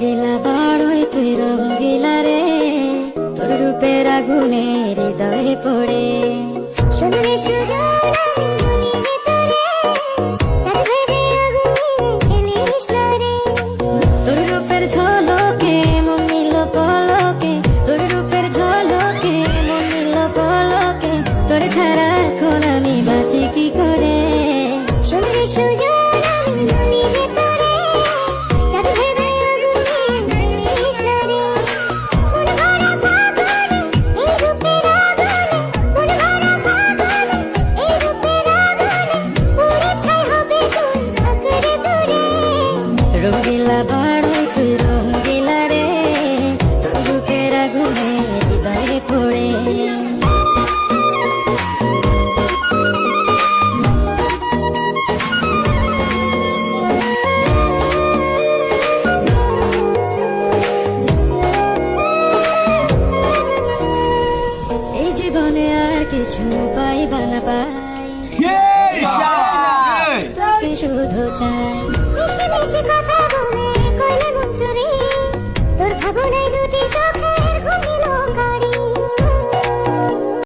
রঙ্গিলা বড়ই তুই রঙ্গিলা রে, তোর রূপের আগুনে হৃদয়ে পড়ে। শুনলে সুজন আমি বলি যে তোরে, চাঁদ ভেবে আগুন ফেলিস না রে। তোর রূপের ঝলকে মন নিল পলকে, তোর রূপের ঝলকে মন নিল পলকে, তোর ছাড়া এখন আমি বাঁচি কি করে। শুনলে সুজন আমি বলি যে তোরে, চাঁদ ভেবে আগুন ফেলিস না রে। মন ভরা ফাগুনে এই রূপের আগুনে, মন ভরা ফাগুনে এই রূপের আগুনে, পুড়ে ছাই হবে তুই আঁকড়ে ধরে। রঙ্গিলা বড়ই তুই রঙ্গিলা রে, তোর রূপের আগুনে হৃদয়ে পড়ে। এই জীবনে আর কিছু পাইবা না পাই, তোকে শুধু চাই। মিষ্টি মিষ্টি কথা বলে কইলে মন চুরি, তোর ভাবনায় দুটি চোখ